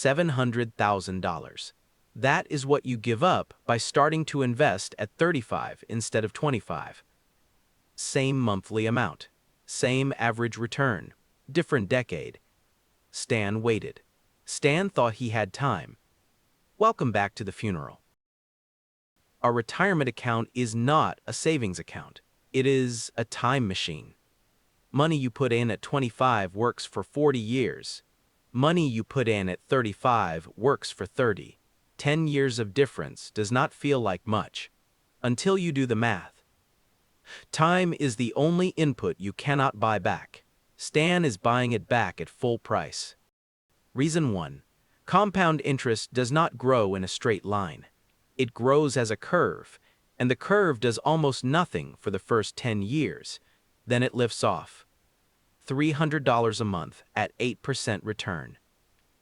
$700,000. That is what you give up by starting to invest at 35 instead of 25. Same monthly amount, same average return, different decade. Stan waited. Stan thought he had time. Welcome back to the funeral. Our retirement account is not a savings account. It is a time machine. Money you put in at 25 works for 40 years. Money you put in at 35 works for 30. 10 years of difference does not feel like much until you do the math. Time is the only input you cannot buy back. Stan is buying it back at full price. Reason 1. Compound interest does not grow in a straight line. It grows as a curve, and the curve does almost nothing for the first 10 years. Then it lifts off. $300 a month at 8% return.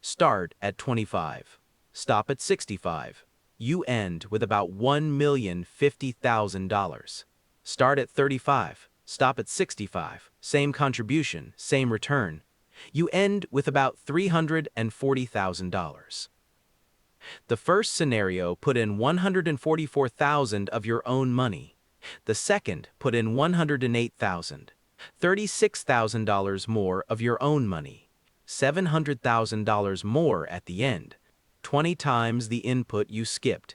Start at 25. Stop at 65. You end with about $1,050,000. Start at 35. Stop at 65. Same contribution, same return. You end with about $340,000. The first scenario put in $144,000 of your own money. The second put in $108,000. $36,000 more of your own money. $700,000 more at the end. 20 times the input you skipped.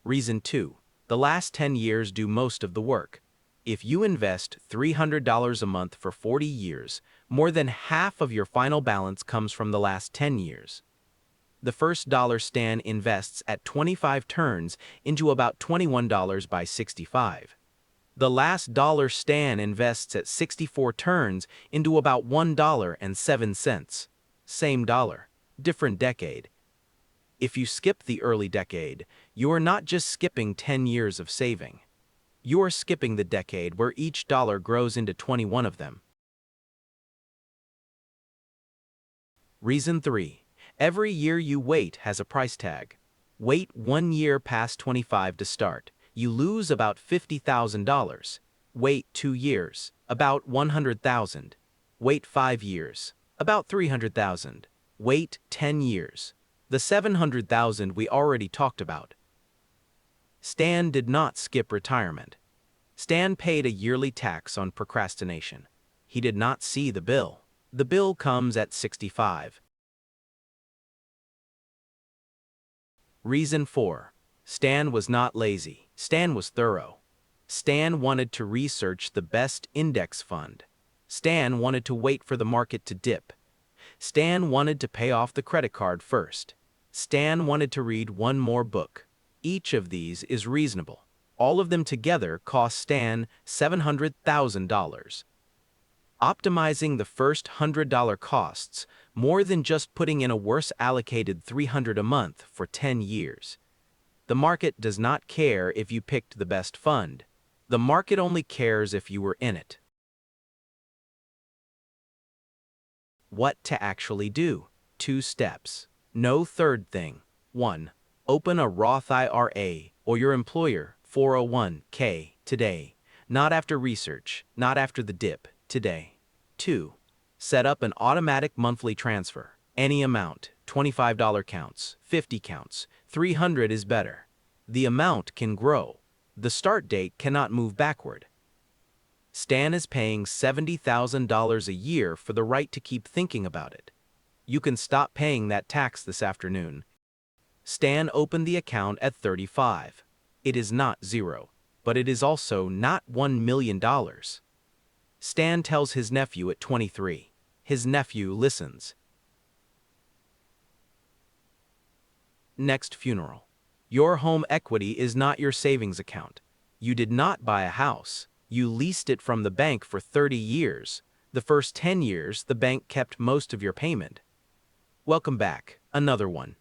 Reason 2. The last 10 years do most of the work. If you invest $300 a month for 40 years, more than half of your final balance comes from the last 10 years. The first dollar Stan invests at 25 turns into about $21 by 65. The last dollar Stan invests at 64 turns into about $1.07. Same dollar, different decade. If you skip the early decade, you are not just skipping 10 years of saving. You are skipping the decade where each dollar grows into 21 of them. Reason 3. Every year you wait has a price tag. Wait 1 year past 25 to start. You lose about $50,000. Wait 2 years, about $100,000. Wait 5 years, about $300,000. Wait 10 years. The $700,000 we already talked about. Stan did not skip retirement. Stan paid a yearly tax on procrastination. He did not see the bill. The bill comes at 65. Reason 4. Stan was not lazy. Stan was thorough. Stan wanted to research the best index fund. Stan wanted to wait for the market to dip. Stan wanted to pay off the credit card first. Stan wanted to read one more book. Each of these is reasonable. All of them together cost Stan $700,000. Optimizing the first $100 costs more than just putting in a worse allocated $300 a month for 10 years. The market does not care if you picked the best fund. The market only cares if you were in it. What to actually do? 2 steps. No third thing. 1. Open a Roth IRA or your employer 401k today. Not after research, not after the dip, today. 2. Set up an automatic monthly transfer. Any amount. $25 counts, 50 counts, 300 is better. The amount can grow. The start date cannot move backward. Stan is paying $70,000 a year for the right to keep thinking about it. You can stop paying that tax this afternoon. Stan opened the account at 35. It is not 0, but it is also not $1 million. Stan tells his nephew at 23. His nephew listens. Next funeral. Your home equity is not your savings account. You did not buy a house. You leased it from the bank for 30 years. The first 10 years, the bank kept most of your payment. Welcome back. Another one.